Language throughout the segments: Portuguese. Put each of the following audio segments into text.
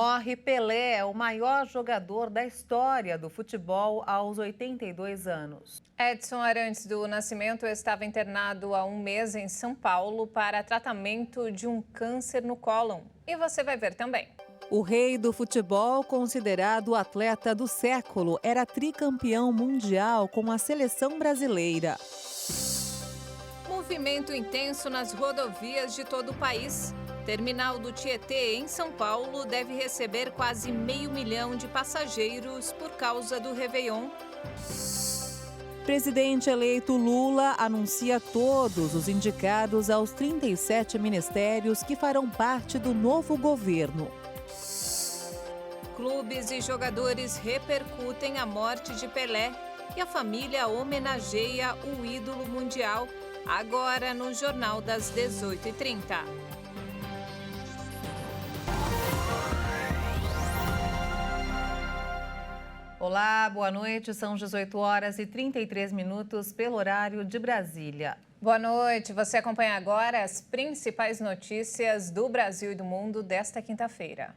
Morre Pelé, o maior jogador da história do futebol aos 82 anos. Edson Arantes do Nascimento estava internado há um mês em São Paulo para tratamento de um câncer no cólon. E você vai ver também. O rei do futebol, considerado o atleta do século, era tricampeão mundial com a seleção brasileira. Movimento intenso nas rodovias de todo o país. Terminal do Tietê, em São Paulo, deve receber quase 500 mil de passageiros por causa do Réveillon. Presidente eleito Lula anuncia todos os indicados aos 37 ministérios que farão parte do novo governo. Clubes e jogadores repercutem a morte de Pelé e a família homenageia o ídolo mundial. Agora no Jornal das 18h30. Olá, boa noite. São 18 horas e 33 minutos pelo horário de Brasília. Boa noite. Você acompanha agora as principais notícias do Brasil e do mundo desta quinta-feira.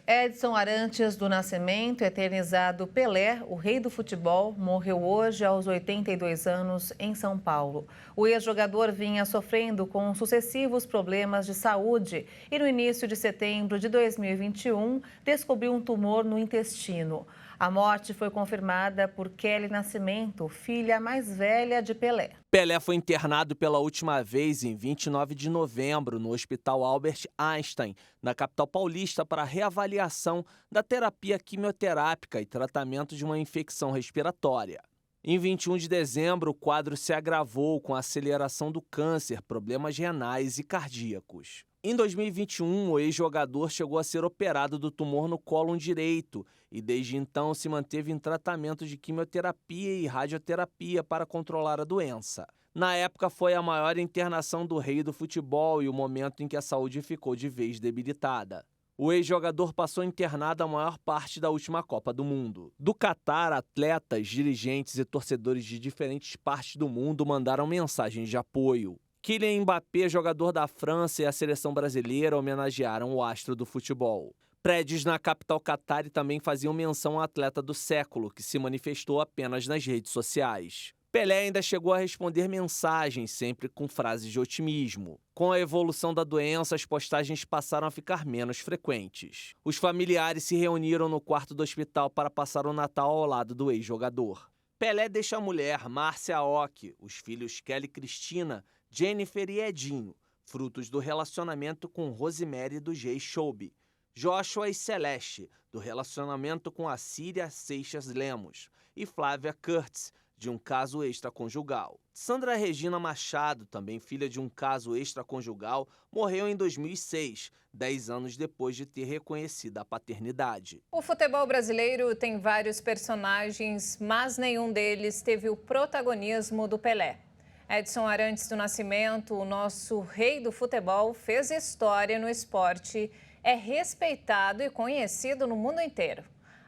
Edson Arantes do Nascimento, eternizado Pelé, o rei do futebol, morreu hoje aos 82 anos em São Paulo. O ex-jogador vinha sofrendo com sucessivos problemas de saúde e no início de setembro de 2021 descobriu um tumor no intestino. A morte foi confirmada por Kelly Nascimento, filha mais velha de Pelé. Pelé foi internado pela última vez em 29 de novembro no Hospital Albert Einstein, na capital paulista, para reavaliação da terapia quimioterápica e tratamento de uma infecção respiratória. Em 21 de dezembro, o quadro se agravou com a aceleração do câncer, problemas renais e cardíacos. Em 2021, o ex-jogador chegou a ser operado do tumor no cólon direito e desde então se manteve em tratamento de quimioterapia e radioterapia para controlar a doença. Na época, foi a maior internação do rei do futebol e o momento em que a saúde ficou de vez debilitada. O ex-jogador passou internado a maior parte da última Copa do Mundo. Do Catar, atletas, dirigentes e torcedores de diferentes partes do mundo mandaram mensagens de apoio. Kylian Mbappé, jogador da França, e a seleção brasileira homenagearam o astro do futebol. Prédios na capital catari também faziam menção ao atleta do século, que se manifestou apenas nas redes sociais. Pelé ainda chegou a responder mensagens, sempre com frases de otimismo. Com a evolução da doença, as postagens passaram a ficar menos frequentes. Os familiares se reuniram no quarto do hospital para passar o Natal ao lado do ex-jogador. Pelé deixa a mulher, Márcia Ock, os filhos Kelly e Cristina, Jennifer e Edinho, frutos do relacionamento com Rosemary do G-Showbi, Joshua e Celeste, do relacionamento com a Síria Seixas Lemos, e Flávia Kurtz, de um caso extraconjugal. Sandra Regina Machado, também filha de um caso extraconjugal, morreu em 2006, 10 anos depois de ter reconhecido a paternidade. O futebol brasileiro tem vários personagens, mas nenhum deles teve o protagonismo do Pelé. Edson Arantes do Nascimento, o nosso rei do futebol, fez história no esporte, é respeitado e conhecido no mundo inteiro.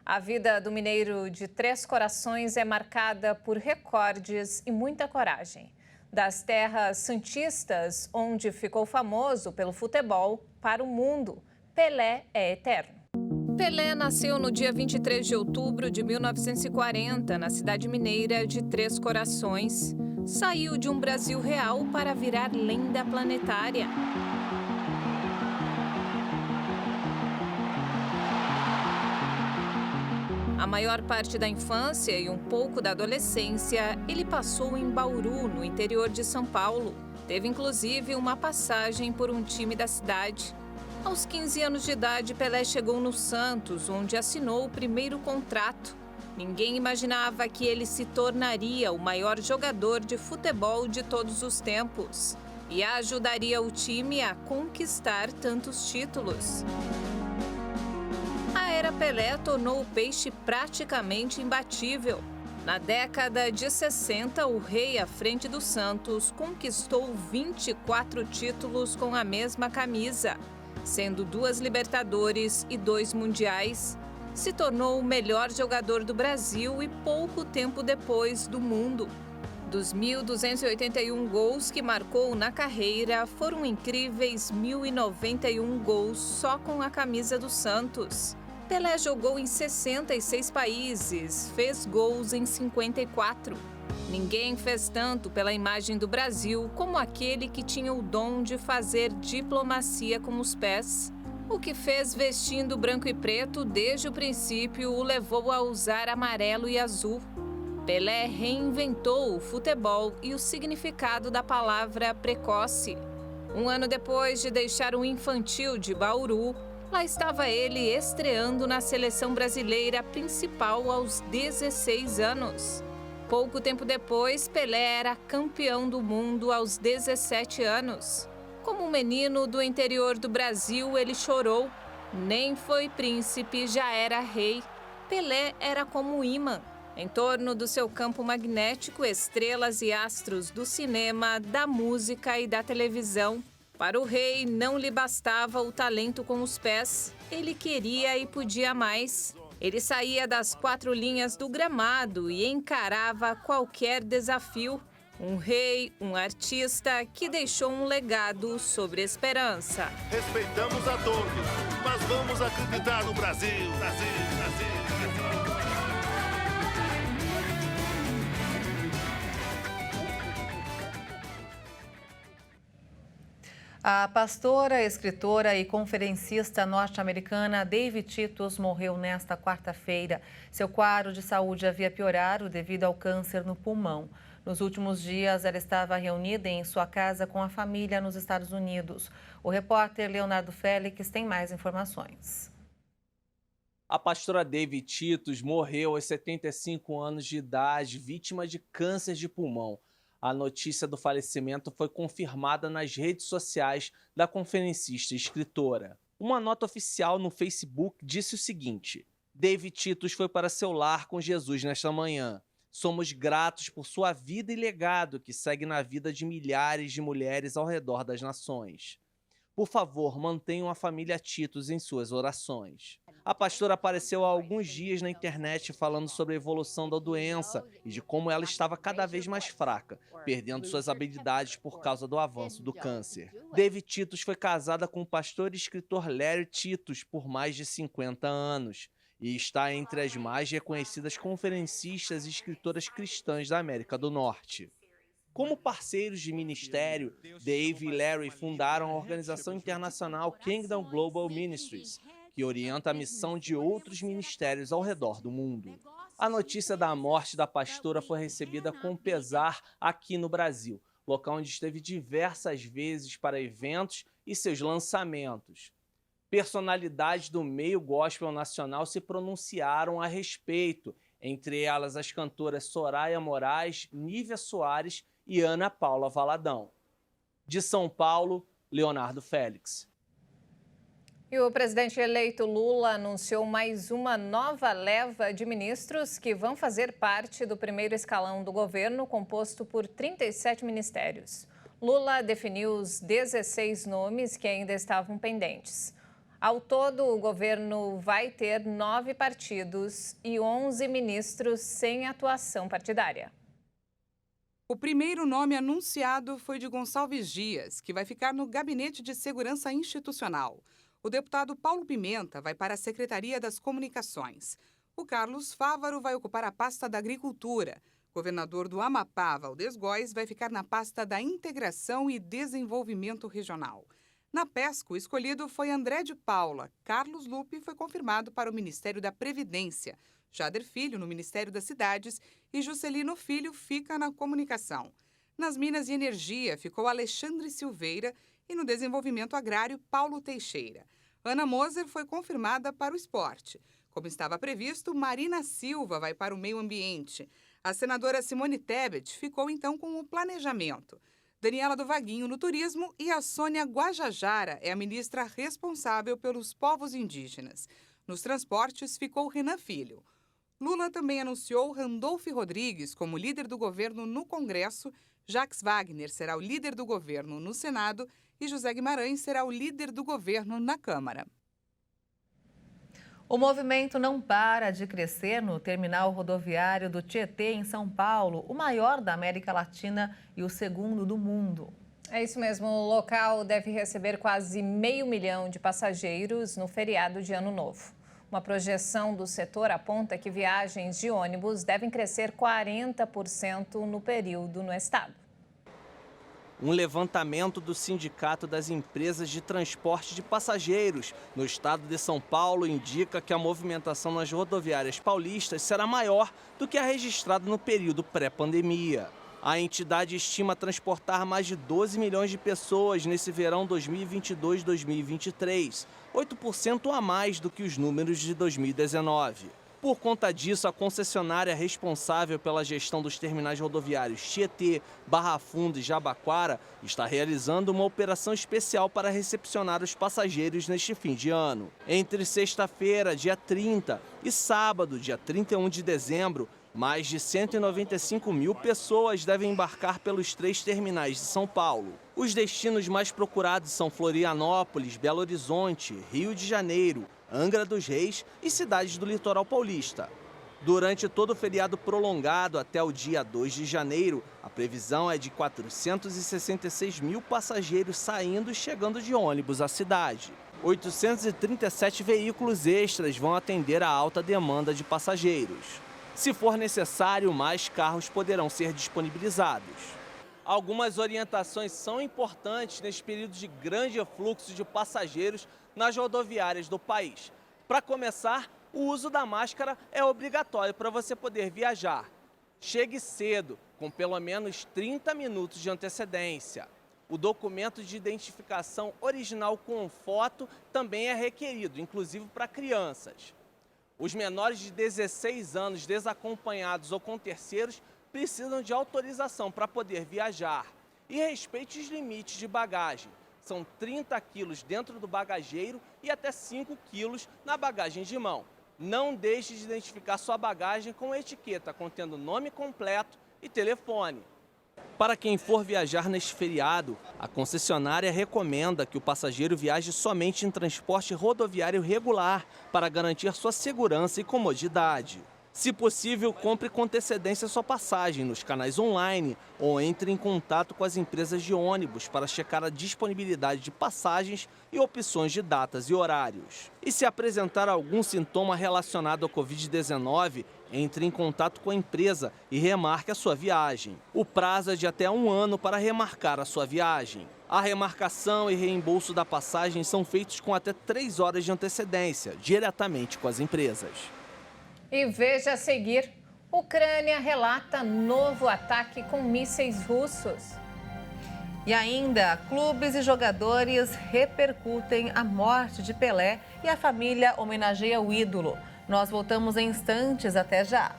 A vida do mineiro de Três Corações é marcada por recordes e muita coragem. Das terras santistas, onde ficou famoso pelo futebol, para o mundo, Pelé é eterno. Pelé nasceu no dia 23 de outubro de 1940, na cidade mineira de Três Corações. Saiu de um Brasil real para virar lenda planetária. A maior parte da infância e um pouco da adolescência, ele passou em Bauru, no interior de São Paulo. Teve inclusive uma passagem por um time da cidade. Aos 15 anos de idade, Pelé chegou no Santos, onde assinou o primeiro contrato. Ninguém imaginava que ele se tornaria o maior jogador de futebol de todos os tempos e ajudaria o time a conquistar tantos títulos. A era Pelé tornou o peixe praticamente imbatível. Na década de 60, o rei à frente do Santos conquistou 24 títulos com a mesma camisa, sendo 2 Libertadores e 2 Mundiais. Se tornou o melhor jogador do Brasil e pouco tempo depois do mundo. Dos 1.281 gols que marcou na carreira, foram incríveis 1.091 gols só com a camisa do Santos. Pelé jogou em 66 países, fez gols em 54. Ninguém fez tanto pela imagem do Brasil como aquele que tinha o dom de fazer diplomacia com os pés. O que fez vestindo branco e preto desde o princípio o levou a usar amarelo e azul. Pelé reinventou o futebol e o significado da palavra precoce. Um ano depois de deixar o infantil de Bauru, lá estava ele estreando na seleção brasileira principal aos 16 anos. Pouco tempo depois, Pelé era campeão do mundo aos 17 anos. Como um menino do interior do Brasil, ele chorou. Nem foi príncipe, já era rei. Pelé era como um imã. Em torno do seu campo magnético, estrelas e astros do cinema, da música e da televisão. Para o rei, não lhe bastava o talento com os pés. Ele queria e podia mais. Ele saía das 4 linhas do gramado e encarava qualquer desafio. Um rei, um artista que deixou um legado sobre esperança. Respeitamos a todos, mas vamos acreditar no Brasil, Brasil. A pastora, escritora e conferencista norte-americana Davy Titus morreu nesta quarta-feira. Seu quadro de saúde havia piorado devido ao câncer no pulmão. Nos últimos dias, ela estava reunida em sua casa com a família nos Estados Unidos. O repórter Leonardo Félix tem mais informações. A pastora Davy Titus morreu aos 75 anos de idade, vítima de câncer de pulmão. A notícia do falecimento foi confirmada nas redes sociais da conferencista e escritora. Uma nota oficial no Facebook disse o seguinte: Davy Titus foi para seu lar com Jesus nesta manhã. Somos gratos por sua vida e legado que segue na vida de milhares de mulheres ao redor das nações. Por favor, mantenham a família Titus em suas orações. A pastora apareceu há alguns dias na internet falando sobre a evolução da doença e de como ela estava cada vez mais fraca, perdendo suas habilidades por causa do avanço do câncer. Davy Titus foi casada com o pastor e escritor Larry Titus por mais de 50 anos e está entre as mais reconhecidas conferencistas e escritoras cristãs da América do Norte. Como parceiros de ministério, Dave e Larry fundaram a organização internacional Kingdom Global Ministries, que orienta a missão de outros ministérios ao redor do mundo. A notícia da morte da pastora foi recebida com pesar aqui no Brasil, local onde esteve diversas vezes para eventos e seus lançamentos. Personalidades do meio gospel nacional se pronunciaram a respeito, entre elas as cantoras Soraya Moraes, Nívia Soares e Ana Paula Valadão. De São Paulo, Leonardo Félix. E o presidente eleito Lula anunciou mais uma nova leva de ministros que vão fazer parte do primeiro escalão do governo, composto por 37 ministérios. Lula definiu os 16 nomes que ainda estavam pendentes. Ao todo, o governo vai ter 9 partidos e 11 ministros sem atuação partidária. O primeiro nome anunciado foi de Gonçalves Dias, que vai ficar no Gabinete de Segurança Institucional. O deputado Paulo Pimenta vai para a Secretaria das Comunicações. O Carlos Fávaro vai ocupar a pasta da Agricultura. O governador do Amapá, Valdez Góes, vai ficar na pasta da Integração e Desenvolvimento Regional. Na pesca, o escolhido foi André de Paula. Carlos Lupe foi confirmado para o Ministério da Previdência. Jader Filho, no Ministério das Cidades, e Juscelino Filho fica na Comunicação. Nas Minas e Energia ficou Alexandre Silveira e no Desenvolvimento Agrário, Paulo Teixeira. Ana Moser foi confirmada para o Esporte. Como estava previsto, Marina Silva vai para o Meio Ambiente. A senadora Simone Tebet ficou então com o Planejamento. Daniela do Vaguinho no Turismo e a Sônia Guajajara é a ministra responsável pelos povos indígenas. Nos Transportes ficou Renan Filho. Lula também anunciou Randolph Rodrigues como líder do governo no Congresso, Jacques Wagner será o líder do governo no Senado e José Guimarães será o líder do governo na Câmara. O movimento não para de crescer no terminal rodoviário do Tietê, em São Paulo, o maior da América Latina e o segundo do mundo. É isso mesmo, o local deve receber quase 500 mil de passageiros no feriado de Ano Novo. Uma projeção do setor aponta que viagens de ônibus devem crescer 40% no período no estado. Um levantamento do Sindicato das Empresas de Transporte de Passageiros no estado de São Paulo indica que a movimentação nas rodoviárias paulistas será maior do que a registrada no período pré-pandemia. A entidade estima transportar mais de 12 milhões de pessoas nesse verão 2022-2023, 8% a mais do que os números de 2019. Por conta disso, a concessionária responsável pela gestão dos terminais rodoviários Tietê, Barra Funda e Jabaquara está realizando uma operação especial para recepcionar os passageiros neste fim de ano. Entre sexta-feira, dia 30, e sábado, dia 31 de dezembro, mais de 195 mil pessoas devem embarcar pelos 3 terminais de São Paulo. Os destinos mais procurados são Florianópolis, Belo Horizonte, Rio de Janeiro, Angra dos Reis e cidades do litoral paulista. Durante todo o feriado prolongado até o dia 2 de janeiro, a previsão é de 466 mil passageiros saindo e chegando de ônibus à cidade. 837 veículos extras vão atender a alta demanda de passageiros. Se for necessário, mais carros poderão ser disponibilizados. Algumas orientações são importantes neste período de grande fluxo de passageiros nas rodoviárias do país. Para começar, o uso da máscara é obrigatório para você poder viajar. Chegue cedo, com pelo menos 30 minutos de antecedência. O documento de identificação original com foto também é requerido, inclusive para crianças. Os menores de 16 anos desacompanhados ou com terceiros precisam de autorização para poder viajar. E respeite os limites de bagagem. São 30 quilos dentro do bagageiro e até 5 quilos na bagagem de mão. Não deixe de identificar sua bagagem com etiqueta contendo nome completo e telefone. Para quem for viajar neste feriado, a concessionária recomenda que o passageiro viaje somente em transporte rodoviário regular para garantir sua segurança e comodidade. Se possível, compre com antecedência sua passagem nos canais online ou entre em contato com as empresas de ônibus para checar a disponibilidade de passagens e opções de datas e horários. E se apresentar algum sintoma relacionado ao Covid-19, entre em contato com a empresa e remarque a sua viagem. O prazo é de até 1 ano para remarcar a sua viagem. A remarcação e reembolso da passagem são feitos com até 3 horas de antecedência, diretamente com as empresas. E veja a seguir, Ucrânia relata novo ataque com mísseis russos. E ainda, clubes e jogadores repercutem a morte de Pelé e a família homenageia o ídolo. Nós voltamos em instantes, até já.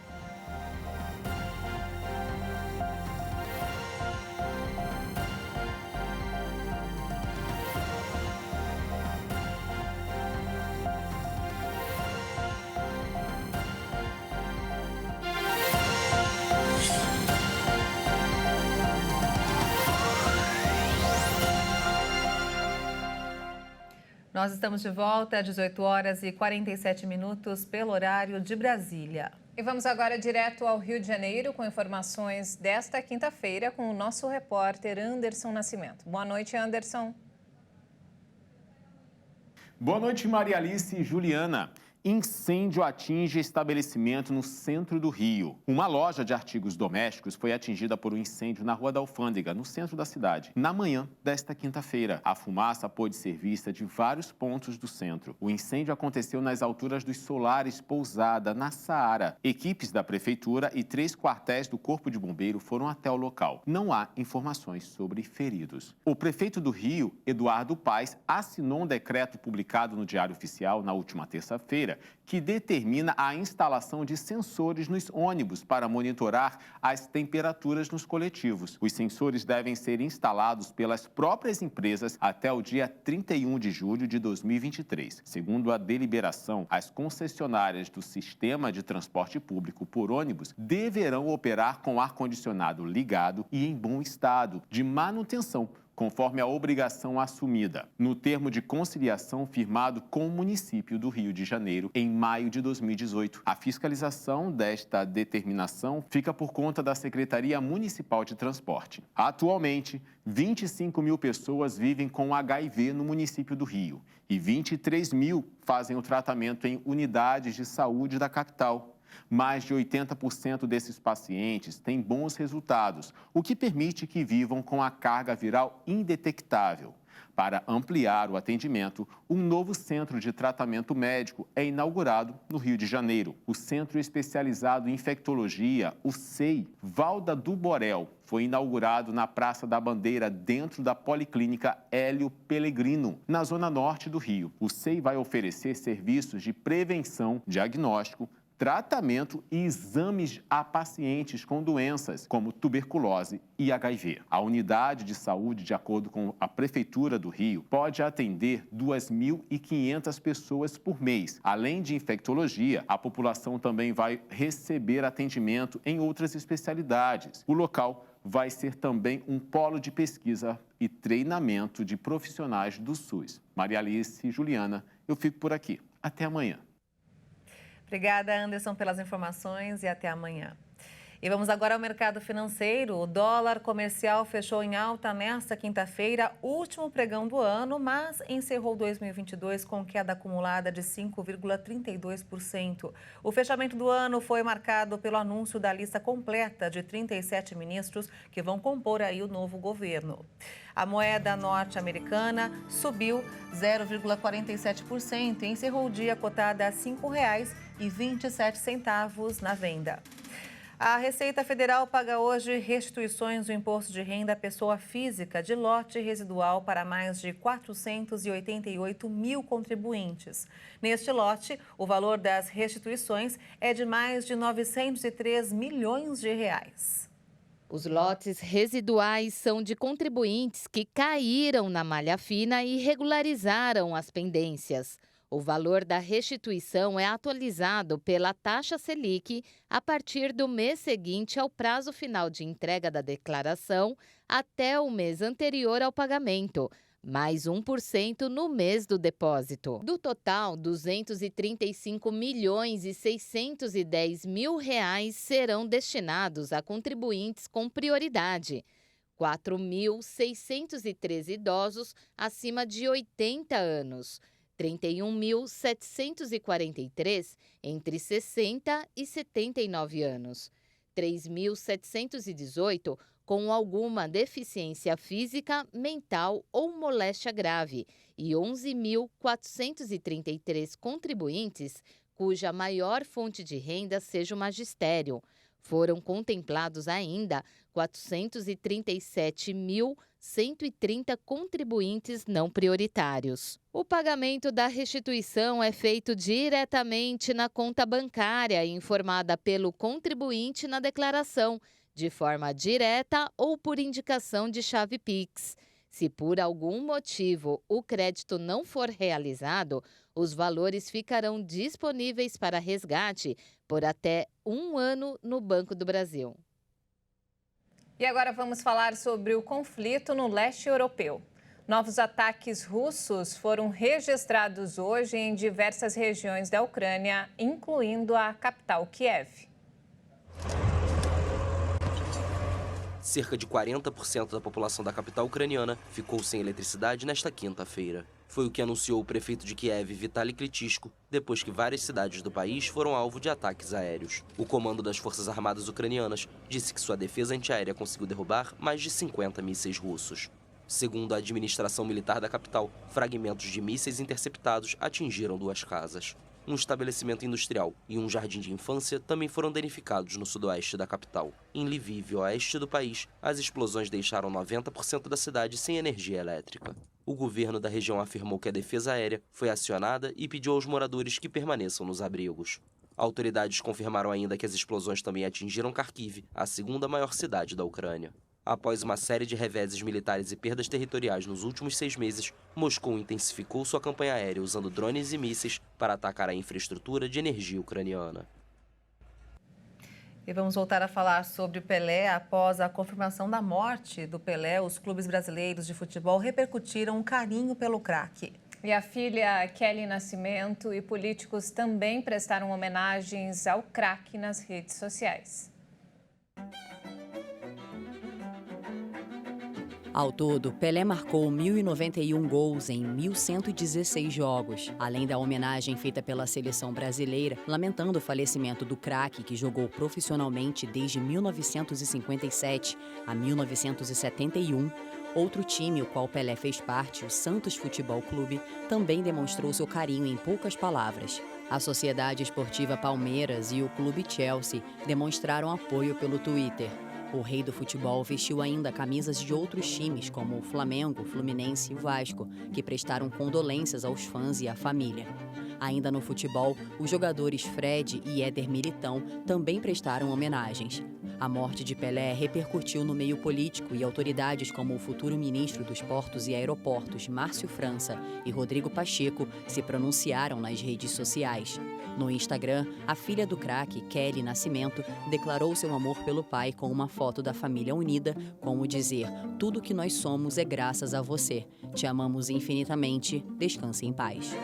Nós estamos de volta às 18 horas e 47 minutos pelo horário de Brasília. E vamos agora direto ao Rio de Janeiro com informações desta quinta-feira com o nosso repórter Anderson Nascimento. Boa noite, Anderson. Boa noite, Maria Alice e Juliana. Incêndio atinge estabelecimento no centro do Rio. Uma loja de artigos domésticos foi atingida por um incêndio na Rua da Alfândega, no centro da cidade, na manhã desta quinta-feira. A fumaça pôde ser vista de vários pontos do centro. O incêndio aconteceu nas alturas dos Solares Pousada, na Saara. Equipes da prefeitura e 3 quartéis do Corpo de Bombeiro foram até o local. Não há informações sobre feridos. O prefeito do Rio, Eduardo Paes, assinou um decreto publicado no Diário Oficial na última terça-feira, que determina a instalação de sensores nos ônibus para monitorar as temperaturas nos coletivos. Os sensores devem ser instalados pelas próprias empresas até o dia 31 de julho de 2023. Segundo a deliberação, as concessionárias do sistema de transporte público por ônibus deverão operar com ar-condicionado ligado e em bom estado de manutenção, conforme a obrigação assumida no termo de conciliação firmado com o município do Rio de Janeiro em maio de 2018. A fiscalização desta determinação fica por conta da Secretaria Municipal de Transporte. Atualmente, 25 mil pessoas vivem com HIV no município do Rio e 23 mil fazem o tratamento em unidades de saúde da capital. Mais de 80% desses pacientes têm bons resultados, o que permite que vivam com a carga viral indetectável. Para ampliar o atendimento, um novo centro de tratamento médico é inaugurado no Rio de Janeiro. O Centro Especializado em Infectologia, o CEI, Valda do Borel, foi inaugurado na Praça da Bandeira, dentro da Policlínica Hélio Pellegrino, na zona norte do Rio. O CEI vai oferecer serviços de prevenção, diagnóstico, tratamento e exames a pacientes com doenças como tuberculose e HIV. A unidade de saúde, de acordo com a Prefeitura do Rio, pode atender 2.500 pessoas por mês. Além de infectologia, a população também vai receber atendimento em outras especialidades. O local vai ser também um polo de pesquisa e treinamento de profissionais do SUS. Maria Alice e Juliana, eu fico por aqui. Até amanhã. Obrigada, Anderson, pelas informações e até amanhã. E vamos agora ao mercado financeiro. O dólar comercial fechou em alta nesta quinta-feira, último pregão do ano, mas encerrou 2022 com queda acumulada de 5,32%. O fechamento do ano foi marcado pelo anúncio da lista completa de 37 ministros que vão compor aí o novo governo. A moeda norte-americana subiu 0,47% e encerrou o dia cotada a R$ 5,27 na venda. A Receita Federal paga hoje restituições do imposto de renda à pessoa física de lote residual para mais de 488 mil contribuintes. Neste lote, o valor das restituições é de mais de 903 milhões de reais. Os lotes residuais são de contribuintes que caíram na malha fina e regularizaram as pendências. O valor da restituição é atualizado pela taxa Selic a partir do mês seguinte ao prazo final de entrega da declaração até o mês anterior ao pagamento, mais 1% no mês do depósito. Do total, 235 milhões e 610 mil reais serão destinados a contribuintes com prioridade. 4.613 idosos acima de 80 anos. 31.743 entre 60 e 79 anos, 3.718 com alguma deficiência física, mental ou moléstia grave e 11.433 contribuintes cuja maior fonte de renda seja o magistério. Foram contemplados ainda 437.130 contribuintes não prioritários. O pagamento da restituição é feito diretamente na conta bancária informada pelo contribuinte na declaração, de forma direta ou por indicação de chave Pix. Se por algum motivo o crédito não for realizado, os valores ficarão disponíveis para resgate por até 1 ano no Banco do Brasil. E agora vamos falar sobre o conflito no leste europeu. Novos ataques russos foram registrados hoje em diversas regiões da Ucrânia, incluindo a capital Kiev. Cerca de 40% da população da capital ucraniana ficou sem eletricidade nesta quinta-feira. Foi o que anunciou o prefeito de Kiev, Vitaly Klitschko, depois que várias cidades do país foram alvo de ataques aéreos. O comando das Forças Armadas Ucranianas disse que sua defesa antiaérea conseguiu derrubar mais de 50 mísseis russos. Segundo a administração militar da capital, fragmentos de mísseis interceptados atingiram 2 casas. Um estabelecimento industrial e um jardim de infância também foram danificados no sudoeste da capital. Em Lviv, oeste do país, as explosões deixaram 90% da cidade sem energia elétrica. O governo da região afirmou que a defesa aérea foi acionada e pediu aos moradores que permaneçam nos abrigos. Autoridades confirmaram ainda que as explosões também atingiram Kharkiv, a segunda maior cidade da Ucrânia. Após uma série de reveses militares e perdas territoriais nos últimos 6 meses, Moscou intensificou sua campanha aérea usando drones e mísseis para atacar a infraestrutura de energia ucraniana. E vamos voltar a falar sobre Pelé. Após a confirmação da morte do Pelé, os clubes brasileiros de futebol repercutiram um carinho pelo craque. E a filha Kelly Nascimento e políticos também prestaram homenagens ao craque nas redes sociais. Ao todo, Pelé marcou 1.091 gols em 1.116 jogos, além da homenagem feita pela seleção brasileira, lamentando o falecimento do craque que jogou profissionalmente desde 1957 a 1971. Outro time, o qual Pelé fez parte, o Santos Futebol Clube, também demonstrou seu carinho em poucas palavras. A Sociedade Esportiva Palmeiras e o Clube Chelsea demonstraram apoio pelo Twitter. O rei do futebol vestiu ainda camisas de outros times, como o Flamengo, o Fluminense e o Vasco, que prestaram condolências aos fãs e à família. Ainda no futebol, os jogadores Fred e Éder Militão também prestaram homenagens. A morte de Pelé repercutiu no meio político e autoridades como o futuro ministro dos Portos e Aeroportos, Márcio França, e Rodrigo Pacheco se pronunciaram nas redes sociais. No Instagram, a filha do craque, Kelly Nascimento, declarou seu amor pelo pai com uma foto da família unida, com o dizer: "Tudo que nós somos é graças a você. Te amamos infinitamente. Descanse em paz."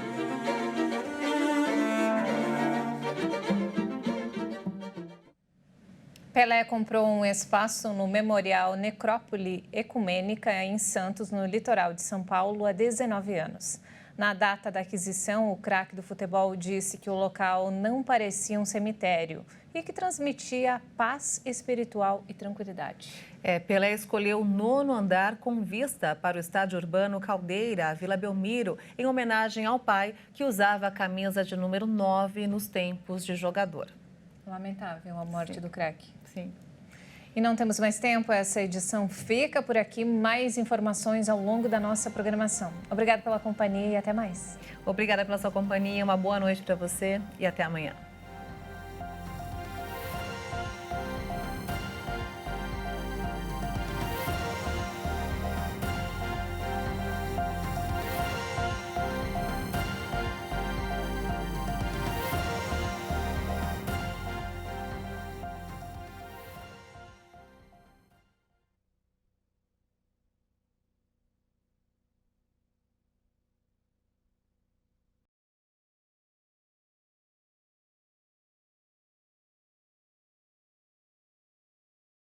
Pelé comprou um espaço no Memorial Necrópole Ecumênica em Santos, no litoral de São Paulo, há 19 anos. Na data da aquisição, o craque do futebol disse que o local não parecia um cemitério e que transmitia paz espiritual e tranquilidade. Pelé escolheu o 9º andar com vista para o estádio urbano Caldeira, Vila Belmiro, em homenagem ao pai, que usava a camisa de número 9 nos tempos de jogador. Lamentável a morte do craque. Sim. E não temos mais tempo, essa edição fica por aqui. Mais informações ao longo da nossa programação. Obrigada pela companhia e até mais. Obrigada pela sua companhia, uma boa noite para você e até amanhã.